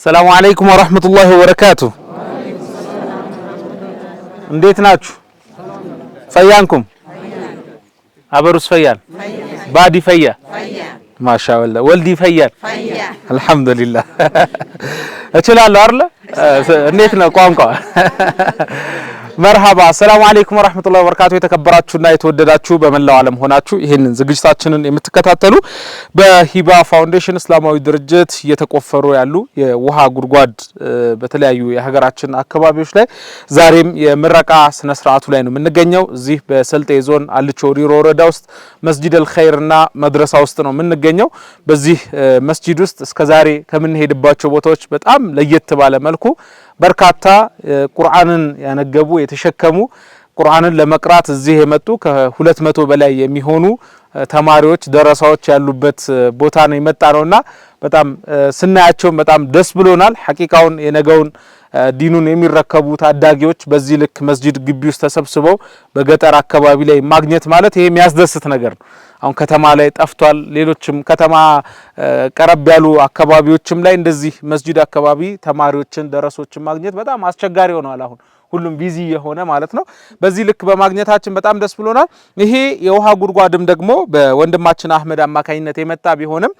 السلام عليكم ورحمة الله وبركاته. እንዴት ናችሁ? ፈያንኩም አበሩስ ፈያን ባዲ ፈያ ማሻአላ ወልዲ ፈያን አልহামዱሊላህ እችላለሁ አይደል? እንዴት ነው ቋንቋ? መርሃባ ሰላም አለይኩም ወራህመቱላሂ ወበረካቱ። የተከበራችሁና የተወደዳችሁ በመላው ዓለም ሆናችሁ ይሄንን ዝግጅታችንን የምትከታተሉ በሂባ ፋውንዴሽን እስላማዊ ድርጅት እየተቆፈሩ ያሉ የውሃ ጉድጓድ በተለያዩ የሀገራችን አካባቢዎች ላይ ዛሬም የምረቃ ስነ ስርዓቱ ላይ ነው የምንገኘው። እዚህ በሰልጤ ዞን አልቾ ሪሮ ወረዳ ውስጥ መስጂድ አልኸይርና መድረሳ ውስጥ ነው የምንገኘው። በዚህ መስጂድ ውስጥ እስከዛሬ ከምንሄድባቸው ቦታዎች በጣም ለየት ባለ መልኩ በርካታ ቁርአንን ያነገቡ የተሸከሙ ቁርአንን ለመቅራት እዚህ የመጡ ከ200 በላይ የሚሆኑ ተማሪዎች ደረሳዎች ያሉበት ቦታ ነው የመጣ ነውና በጣም ስናያቸው በጣም ደስ ብሎናል። ሐቂቃውን የነገውን ዲኑን የሚረከቡ ታዳጊዎች በዚህ ልክ መስጂድ ግቢ ውስጥ ተሰብስበው በገጠር አካባቢ ላይ ማግኘት ማለት ይሄ የሚያስደስት ነገር ነው። አሁን ከተማ ላይ ጠፍቷል። ሌሎችም ከተማ ቀረብ ያሉ አካባቢዎችም ላይ እንደዚህ መስጂድ አካባቢ ተማሪዎችን ደረሶችን ማግኘት በጣም አስቸጋሪ ሆኗል። አሁን ሁሉም ቢዚ የሆነ ማለት ነው። በዚህ ልክ በማግኘታችን በጣም ደስ ብሎናል። ይሄ የውሃ ጉድጓድም ደግሞ በወንድማችን አህመድ አማካኝነት የመጣ ቢሆንም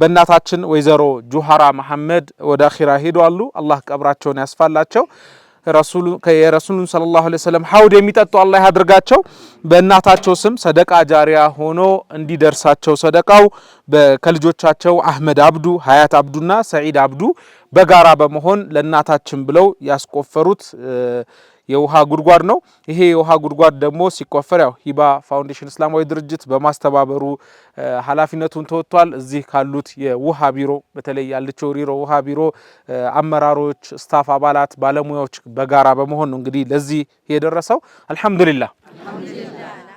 በእናታችን ወይዘሮ ጁሃራ መሐመድ ወደ አኺራ ሄደዋል። አላህ ቀብራቸውን ያስፋላቸው። የረሱሉን ሰለላሁ ዐለይሂ ወሰለም ሐውድ የሚጠጡ አላህ ያድርጋቸው። በእናታቸው ስም ሰደቃ ጃሪያ ሆኖ እንዲደርሳቸው ሰደቃው ከልጆቻቸው አህመድ አብዱ፣ ሀያት አብዱና ሰዒድ አብዱ በጋራ በመሆን ለእናታችን ብለው ያስቆፈሩት የውሃ ጉድጓድ ነው። ይሄ የውሃ ጉድጓድ ደግሞ ሲቆፈር ያው ሂባ ፋውንዴሽን እስላማዊ ድርጅት በማስተባበሩ ኃላፊነቱን ተወጥቷል። እዚህ ካሉት የውሃ ቢሮ በተለይ ያልቾ ሪሮ ውሃ ቢሮ አመራሮች፣ ስታፍ አባላት፣ ባለሙያዎች በጋራ በመሆን ነው እንግዲህ ለዚህ የደረሰው። አልহামዱሊላህ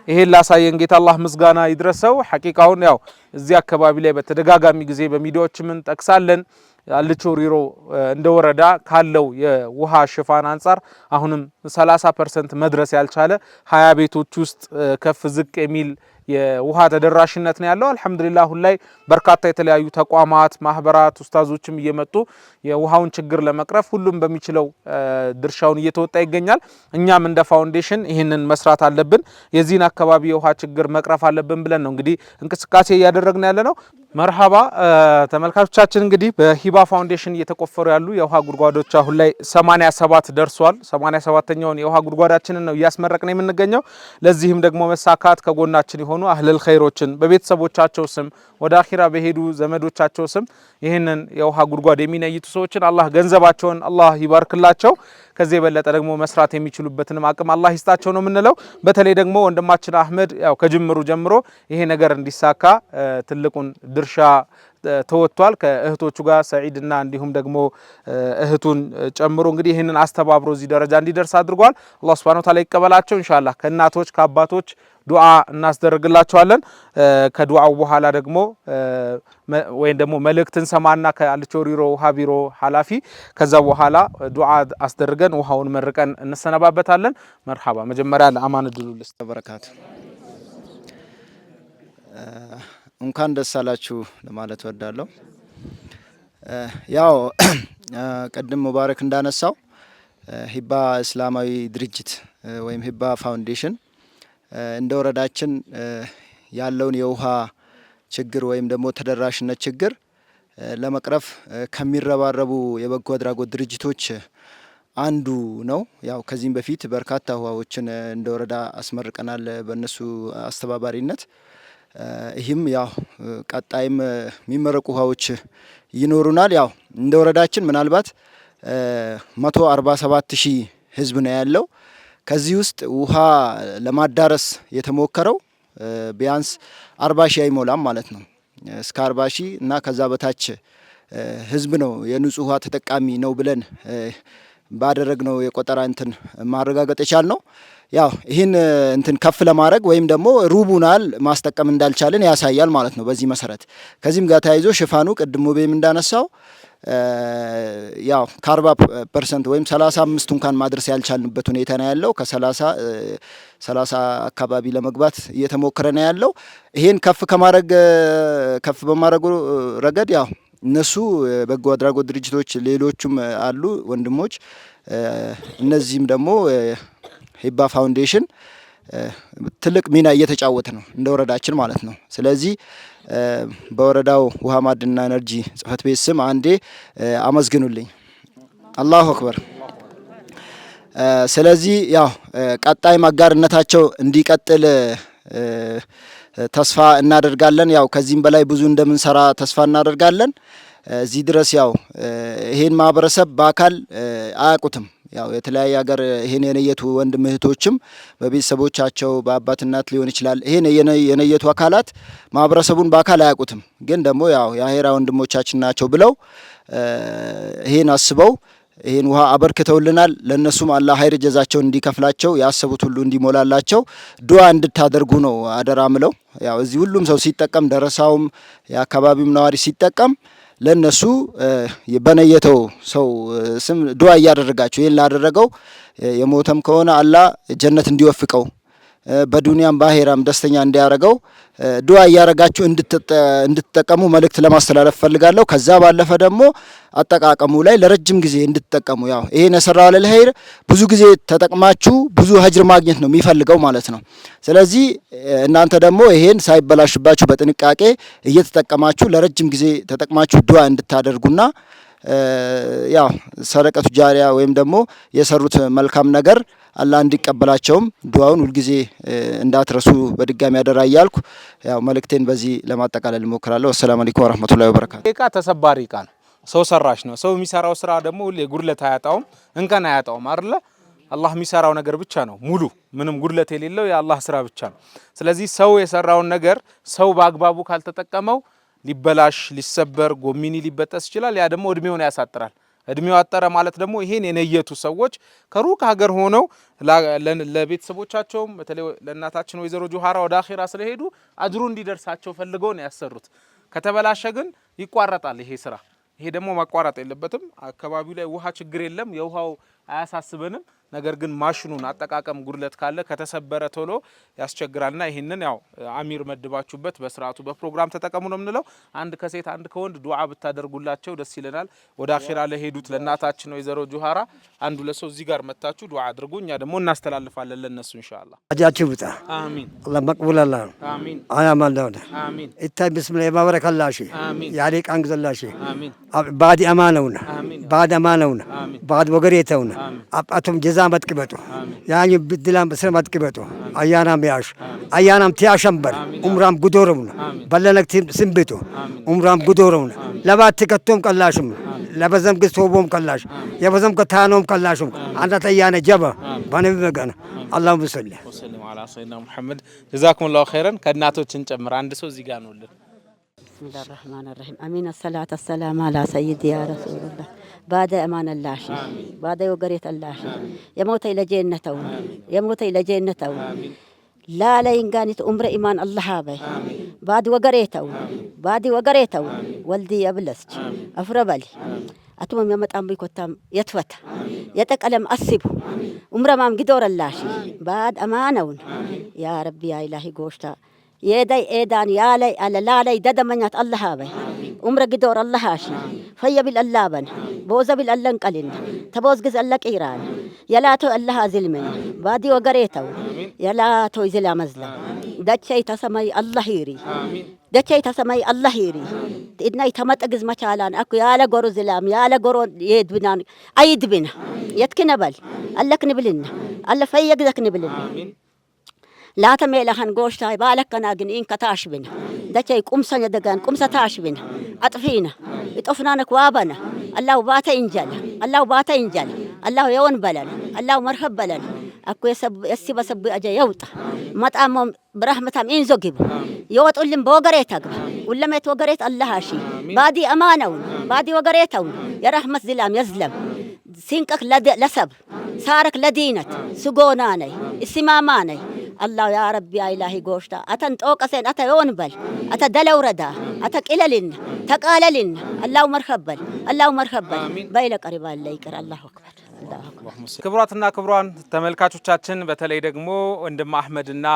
ይሄን ላሳየን ጌታ አላህ ምስጋና ይድረሰው። ሐቂቃውን ያው እዚህ አካባቢ ላይ በተደጋጋሚ ጊዜ በሚዲያዎችም እንጠቅሳለን። አልቾ ሪሮ እንደ ወረዳ ካለው የውሃ ሽፋን አንፃር አሁንም 30% መድረስ ያልቻለ 20 ቤቶች ውስጥ ከፍ ዝቅ የሚል የውሃ ተደራሽነት ነው ያለው። አልহামዱሊላህ አሁን ላይ በርካታ የተለያዩ ተቋማት፣ ማህበራት፣ ኡስታዞችም እየመጡ የውሃውን ችግር ለመቅረፍ ሁሉም በሚችለው ድርሻውን እየተወጣ ይገኛል። እኛም እንደ ፋውንዴሽን ይህንን መስራት አለብን፣ የዚህን አካባቢ የውሃ ችግር መቅረፍ አለብን ብለን ነው እንግዲህ እንቅስቃሴ እያደረግን ያለ ነው። መርሃባ ተመልካቾቻችን፣ እንግዲህ በሂባ ፋውንዴሽን እየተቆፈሩ ያሉ የውሃ ጉድጓዶች አሁን ላይ 87 ደርሷል። 87ኛውን የውሃ ጉድጓዳችንን ነው እያስመረቅን የምንገኘው። ለዚህም ደግሞ መሳካት ከጎናችን የሆኑ አህለል ኸይሮችን በቤተሰቦቻቸው ስም ወደ አኺራ በሄዱ ዘመዶቻቸው ስም ይህንን የውሃ ጉድጓድ የሚነይቱ ሰዎችን አላህ ገንዘባቸውን አላህ ይባርክላቸው። ከዚህ የበለጠ ደግሞ መስራት የሚችሉበትንም አቅም አላህ ይስጣቸው ነው የምንለው። በተለይ ደግሞ ወንድማችን አህመድ ያው ከጅምሩ ጀምሮ ይሄ ነገር እንዲሳካ ትልቁን ድርሻ ተወጥቷል። ከእህቶቹ ጋር ሰዒድና እንዲሁም ደግሞ እህቱን ጨምሮ እንግዲህ ይህንን አስተባብሮ እዚህ ደረጃ እንዲደርስ አድርጓል። አላህ ሱብሓነሁ ወተዓላ ይቀበላቸው ኢንሻአላህ። ከእናቶች ከአባቶች ዱዓ እናስደርግላቸዋለን። ከዱዓው በኋላ ደግሞ ወይም ደግሞ መልእክትን ሰማና ከአልቾ ሪሮ ውሃ ቢሮ ኃላፊ ከዛ በኋላ ዱዓ አስደርገን ውሃውን መርቀን እንሰነባበታለን። መርሐባ መጀመሪያ ለአማን ድሉ ለስተበረካቱ እንኳን ደስ አላችሁ ለማለት ወዳለሁ። ያው ቀደም ሙባረክ እንዳነሳው ሂባ እስላማዊ ድርጅት ወይም ሂባ ፋውንዴሽን እንደ ወረዳችን ያለውን የውሃ ችግር ወይም ደግሞ ተደራሽነት ችግር ለመቅረፍ ከሚረባረቡ የበጎ አድራጎት ድርጅቶች አንዱ ነው። ያው ከዚህም በፊት በርካታ ውሃዎችን እንደ ወረዳ አስመርቀናል በእነሱ አስተባባሪነት። ይህም ያው ቀጣይም የሚመረቁ ውሃዎች ይኖሩናል። ያው እንደ ወረዳችን ምናልባት 147,000 ህዝብ ነው ያለው። ከዚህ ውስጥ ውሃ ለማዳረስ የተሞከረው ቢያንስ 40,000 አይሞላም ማለት ነው። እስከ 40,000 እና ከዛ በታች ህዝብ ነው የንጹህ ውሃ ተጠቃሚ ነው ብለን ባደረግነው የቆጠራ እንትን ማረጋገጥ የቻልነው። ያው ይህን እንትን ከፍ ለማድረግ ወይም ደግሞ ሩቡናል ማስጠቀም እንዳልቻለን ያሳያል ማለት ነው። በዚህ መሰረት ከዚህም ጋር ተያይዞ ሽፋኑ ቅድም ሙቤም እንዳነሳው ያው ከ40% ወይም 35 እንኳን ማድረስ ያልቻልንበት ሁኔታ ነው ያለው። ከ30 አካባቢ ለመግባት እየተሞከረ ነው ያለው። ይሄን ከፍ በማድረጉ ረገድ ያው እነሱ በጎ አድራጎት ድርጅቶች ሌሎችም አሉ ወንድሞች። እነዚህም ደግሞ ሂባ ፋውንዴሽን ትልቅ ሚና እየተጫወተ ነው እንደ ወረዳችን ማለት ነው። ስለዚህ በወረዳው ውሃ ማዕድንና ኤነርጂ ጽህፈት ቤት ስም አንዴ አመስግኑልኝ። አላሁ አክበር። ስለዚህ ያው ቀጣይ አጋርነታቸው እንዲቀጥል ተስፋ እናደርጋለን። ያው ከዚህም በላይ ብዙ እንደምንሰራ ተስፋ እናደርጋለን። እዚህ ድረስ ያው ይሄን ማህበረሰብ በአካል አያውቁትም። ያው የተለያየ ሀገር ይሄን የነየቱ ወንድም እህቶችም በቤተሰቦቻቸው በአባት እናት ሊሆን ይችላል። ይሄን የነየቱ አካላት ማህበረሰቡን በአካል አያውቁትም። ግን ደግሞ ያው የአሄራ ወንድሞቻችን ናቸው ብለው ይሄን አስበው ይሄን ውሃ አበርክተውልናል። ለነሱም አላህ ሀይር ጀዛቸውን እንዲከፍላቸው ያሰቡት ሁሉ እንዲሞላላቸው ዱዓ እንድታደርጉ ነው አደራ ምለው። ያው እዚህ ሁሉም ሰው ሲጠቀም ደረሳውም የአካባቢውም ነዋሪ ሲጠቀም ለነሱ በነየተው ሰው ስም ዱዓ እያደረጋቸው ይሄን ላደረገው የሞተም ከሆነ አላህ ጀነት እንዲወፍቀው በዱንያም በአሄራም ደስተኛ እንዲያረገው ዱዓ እያረጋችሁ እንድትጠቀሙ መልእክት ለማስተላለፍ ፈልጋለሁ። ከዛ ባለፈ ደግሞ አጠቃቀሙ ላይ ለረጅም ጊዜ እንድትጠቀሙ ያው ይሄን የሰራው ለልኸይር ብዙ ጊዜ ተጠቅማችሁ ብዙ ሀጅር ማግኘት ነው የሚፈልገው ማለት ነው። ስለዚህ እናንተ ደግሞ ይሄን ሳይበላሽባችሁ በጥንቃቄ እየተጠቀማችሁ ለረጅም ጊዜ ተጠቅማችሁ ዱዓ እንድታደርጉና ያው ሰደቀቱ ጃሪያ ወይም ደግሞ የሰሩት መልካም ነገር አላህ እንዲቀበላቸውም ዱዓውን ሁልጊዜ እንዳትረሱ በድጋሚ ያደራ እያልኩ ያው መልእክቴን በዚህ ለማጠቃለል እሞክራለሁ። አሰላሙ አለይኩም ወራህመቱላሂ ወበረካቱ። እቃ ተሰባሪ እቃ ነው፣ ሰው ሰራሽ ነው። ሰው የሚሰራው ስራ ደግሞ ሁሌ ጉድለት አያጣውም፣ እንከን አያጣውም አይደለ? አላህ የሚሰራው ነገር ብቻ ነው ሙሉ፣ ምንም ጉድለት የሌለው የአላህ ስራ ብቻ ነው። ስለዚህ ሰው የሰራውን ነገር ሰው በአግባቡ ካልተጠቀመው ሊበላሽ፣ ሊሰበር፣ ጎሚኒ ሊበጠስ ይችላል። ያ ደግሞ እድሜውን ያሳጥራል። እድሜው አጠረ ማለት ደግሞ ይሄን የነየቱ ሰዎች ከሩቅ ሀገር ሆነው ለቤተሰቦቻቸውም በተለይ ለእናታችን ወይዘሮ ጆሃራ ወደ አኺራ ስለሄዱ አጅሩ እንዲደርሳቸው ፈልገው ነው ያሰሩት። ከተበላሸ ግን ይቋረጣል ይሄ ስራ። ይሄ ደግሞ ማቋረጥ የለበትም። አካባቢው ላይ ውሃ ችግር የለም፣ የውሃው አያሳስበንም። ነገር ግን ማሽኑን አጠቃቀም ጉድለት ካለ ከተሰበረ ቶሎ ያስቸግራልና ይሄንን ያው አሚር መድባችሁበት በስርዓቱ በፕሮግራም ተጠቀሙ ነው የምንለው። አንድ ከሴት አንድ ከወንድ ዱዓ ብታደርጉላቸው ደስ ይለናል። ወደ አኺራ ለሄዱት ለእናታችን ወይዘሮ ጆሃራ አንዱ ለሰው እዚህ ጋር መታችሁ ዱዓ አድርጉ። እኛ ደግሞ እናስተላልፋለን ለነሱ ኢንሻአላህ። አጃችሁ ብታ አሚን። አላህ መቅቡል አላህ አሚን። አያማን ዳውዳ አሚን። ኢታይ ቢስሚላህ ማበረከላሽ አሚን። ያሌ ቃንግዘላሽ አሚን። ባዲ አማነውና አሚን። ባድ አማነውና አሚን። ባድ ወገሬተውና አጣቱም ጀዛ መጥቅበጡ ያኝ ብድላም በስረ መጥቅበጡ አያናም ያሽ አያናም ቲያሸምበር ኡምራም ጉዶረውና በለነክቲ ስንብቱ ኡምራም ጉዶረውና ለባት ከቶም ቀላሽም ለበዘም ግስቶቦም ቀላሽ የበዘም ከታኖም ቀላሽም አንተ ያነ ጀባ ባነብ መገና አላሁ ሰለ ወሰለም ዐላ ሰይድና ሙሐመድ ጀዛኩሙላሁ ኸይረን። ከእናቶችን ጨምር አንድ ሰው እዚህ ጋር ነውልን። بسم الله الرحمن الرحيم أمين الصلاة والسلام على سيدي يا رسول الله بعد أمان الله بعد وقريت الله يموت إلى جنته يموت إلى جنته لا لا ينقانت أمر إيمان الله هاي بعد وقريته ولدي أبلسج أفربلي أتمم يمت أمري كتام يتفت يتكلم أسبه أمر ما مقدور الله بعد أمانون يا ربي يا إلهي قوشتا يدي ايدان يالي على لالي ددمنيات الله هاي عمر قدور الله هاشي فيا بالالابن بوزا بالالن قلن تبوز قز لك ايران يلاتو الله زلمن بادي وقريتو يلاتو زلا مزلا دچي تسمي الله يري دچي تسمي الله يري ادناي تمطقز مچالان اكو يالا غورو زلام يالا غورو يدبنان ايدبنا يتكنبل الله كنبلنا الله فيا قزك نبلنا لا تميلهن غوشتاي بالك كنا جن إن كتاش بنا دتشي قمصة يدقان قمصة تاش بنا أطفينا يطفنانك وابنا الله بات إنجل الله بات إنجل الله يون بلن الله مرحب بلن أكو يسب سب أجا يوطا مطعم برحمتهم إن زقب يوط أولم بوغريتك ولا ما يتوغريت الله هاشي بادي أمانون بادي وغريتون يا رحمة زلام يزلم سينكك لسب سارك لدينت سقوناني السماماني الله يا ربي يا إلهي قوشتا أتن توقسين أتا يونبل أتا دلوردا أتا قللن تقاللن الله مرحبا الله مرحبا بايلك قريبا اللي يكر الله أكبر. ክቡራትና ክቡራን ተመልካቾቻችን በተለይ ደግሞ ወንድም አህመድና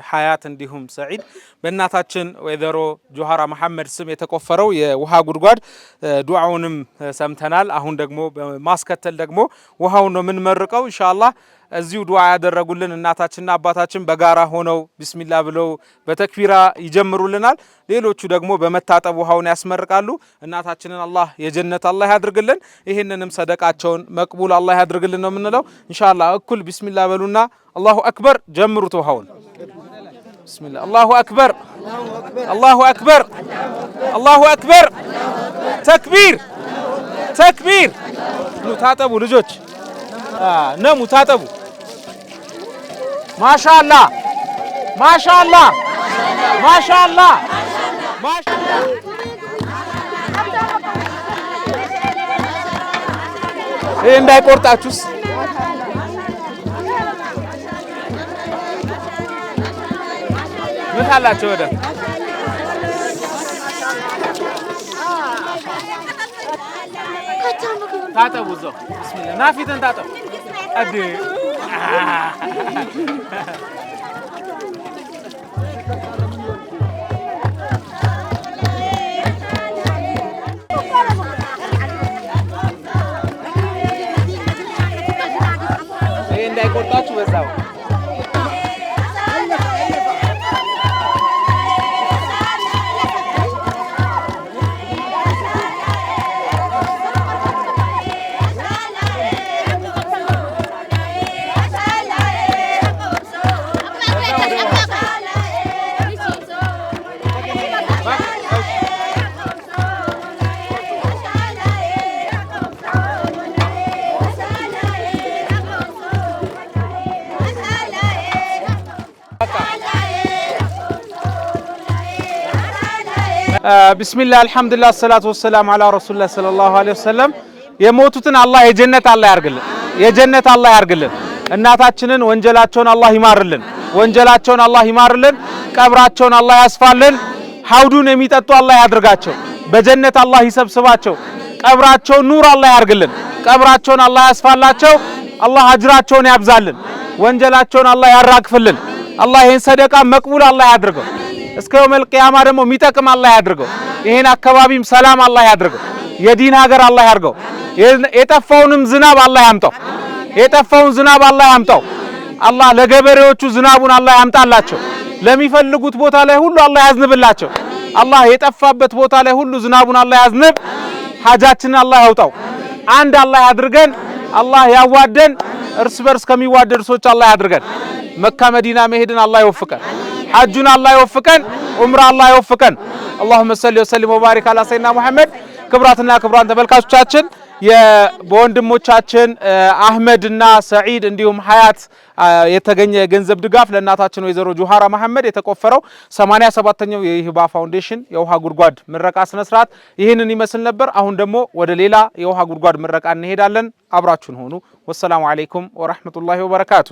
ሀያት እንዲሁም ሰዒድ በእናታችን ወይዘሮ ጆሃራ መሐመድ ስም የተቆፈረው የውሃ ጉድጓድ ዱዓውንም ሰምተናል። አሁን ደግሞ በማስከተል ደግሞ ውሃውን ነው የምንመርቀው ኢንሻአላህ። እዚሁ ዱዓ ያደረጉልን እናታችንና አባታችን በጋራ ሆነው ቢስሚላህ ብለው በተክቢራ ይጀምሩልናል። ሌሎቹ ደግሞ በመታጠብ ውሃውን ያስመርቃሉ። እናታችንን አላህ የጀነት አላህ ያድርግልን። ይሄንንም ሰደቃቸውን መቅቡል አላህ ያድርግልን ነው የምንለው ኢንሻአላህ። እኩል ቢስሚላህ በሉና አላሁ አክበር ጀምሩት ውሃውን። ቢስሚላህ አላሁ አክበር አላሁ አክበር አላሁ አክበር ተክቢር ተክቢር። ኑ ታጠቡ ልጆች ነሙ ታጠቡ። ማሻአላ ማሻአላ ማሻአላ ይሄ እንዳይቆርጣችሁስ ምን አላችሁ ወደ ታጠቡ እዛው ቢስሚላህ ናፊተን ታጠቡ አዲ ይሄ እንዳይቆርጣችሁ በዛው ቢስሚላህ አልሐምዱሊላህ ሰላቱ ወሰላም አላ ረሱሊላህ ሰለላሁ ዐለይሂ ወሰለም። የሞቱትን አላህ የጀነት አላህ ያርግልን፣ የጀነት አላህ ያርግልን። እናታችንን ወንጀላቸውን አላህ ይማርልን፣ ወንጀላቸውን አላህ ይማርልን። ቀብራቸውን አላህ ያስፋልን። ሐውዱን የሚጠጡ አላህ ያድርጋቸው፣ በጀነት አላህ ይሰብስባቸው። ቀብራቸውን ኑር አላህ ያርግልን፣ ቀብራቸውን አላህ ያስፋላቸው። አላህ አጅራቸውን ያብዛልን፣ ወንጀላቸውን አላህ ያራግፍልን። አላህ ይሄን ሰደቃ መቅቡል አላህ ያድርገው። እስከ የውመል ቂያማ ደግሞ የሚጠቅም አላህ ያድርገው። ይሄን አካባቢም ሰላም አላህ ያድርገው። የዲን ሀገር አላህ ያድርገው። የጠፋውንም ዝናብ አላህ ያምጣው። የጠፋውን ዝናብ አላህ ያምጣው። አላህ ለገበሬዎቹ ዝናቡን አላህ ያምጣላቸው። ለሚፈልጉት ቦታ ላይ ሁሉ አላህ ያዝንብላቸው። አላህ የጠፋበት ቦታ ላይ ሁሉ ዝናቡን አላህ ያዝንብ። ሐጃችንን አላህ ያውጣው። አንድ አላህ ያድርገን። አላህ ያዋደን። እርስ በርስ ከሚዋደዱ ሰዎች አላህ ያድርገን። መካ መዲና መሄድን አላህ ይወፍቀን። ሐጁን አላህ ይወፍቀን። ዑምራ አላህ ይወፍቀን። اللهم صل وسلم وبارك على سيدنا محمد። ክብራትና ክብራን ተመልካቾቻችን በወንድሞቻችን አህመድና ሰዒድ እንዲሁም ሀያት የተገኘ የገንዘብ ድጋፍ ለእናታችን ወይዘሮ ጆሃራ መሐመድ የተቆፈረው 87ኛው የሂባ ፋውንዴሽን የውሃ ጉድጓድ ምረቃ ስነ ስርዓት ይህንን ይመስል ነበር። አሁን ደግሞ ወደ ሌላ የውሃ ጉድጓድ ምረቃ እንሄዳለን። አብራችሁን ሆኑ። ወሰላሙ አለይኩም ወራህመቱላሂ ወበረካቱ።